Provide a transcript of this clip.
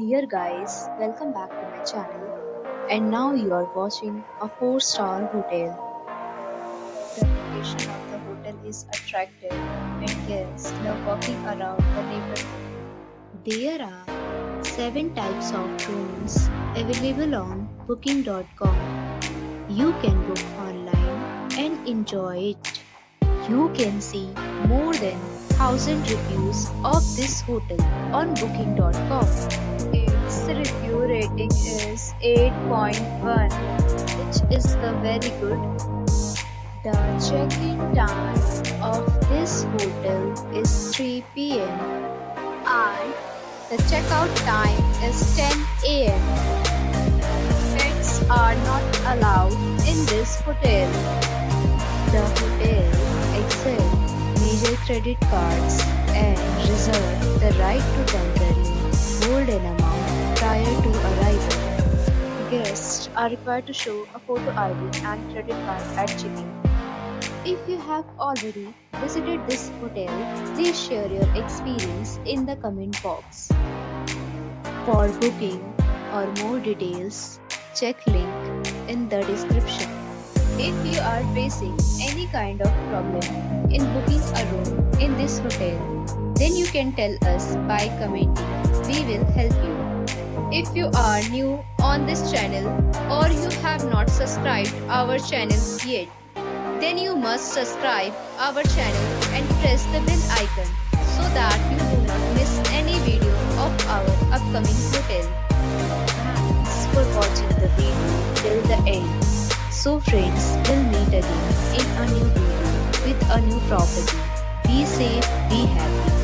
Dear guys, welcome back to my channel. And now you are watching a 4-star hotel. The location of the hotel is attractive and guests love walking around the neighborhood. There are 7 types of rooms available on booking.com. You can book online and enjoy it. You can see more than 1000 reviews of this hotel on booking.com. Its review rating is 8.1, which is the very good. The check-in time of this hotel is 3 p.m. and the checkout time is 10 a.m. Pets are not allowed in this hotel. The hotel accepts major credit cards and reserve the right to temporarily hold an amount prior to arrival. Guests are required to show a photo ID and credit card at check-in. If you have already visited this hotel, please share your experience in the comment box. For booking or more details, check link in the description. If you are facing any kind of problem in booking a room in this hotel, then you can tell us by commenting. We will help you. If you are new on this channel or you have not subscribed our channel yet, then you must subscribe our channel and press the bell icon so that you do not miss any video of our upcoming hotel. Thanks for watching the video till the end. So friends, we'll meet again in a new video with a new property. Be safe, be happy.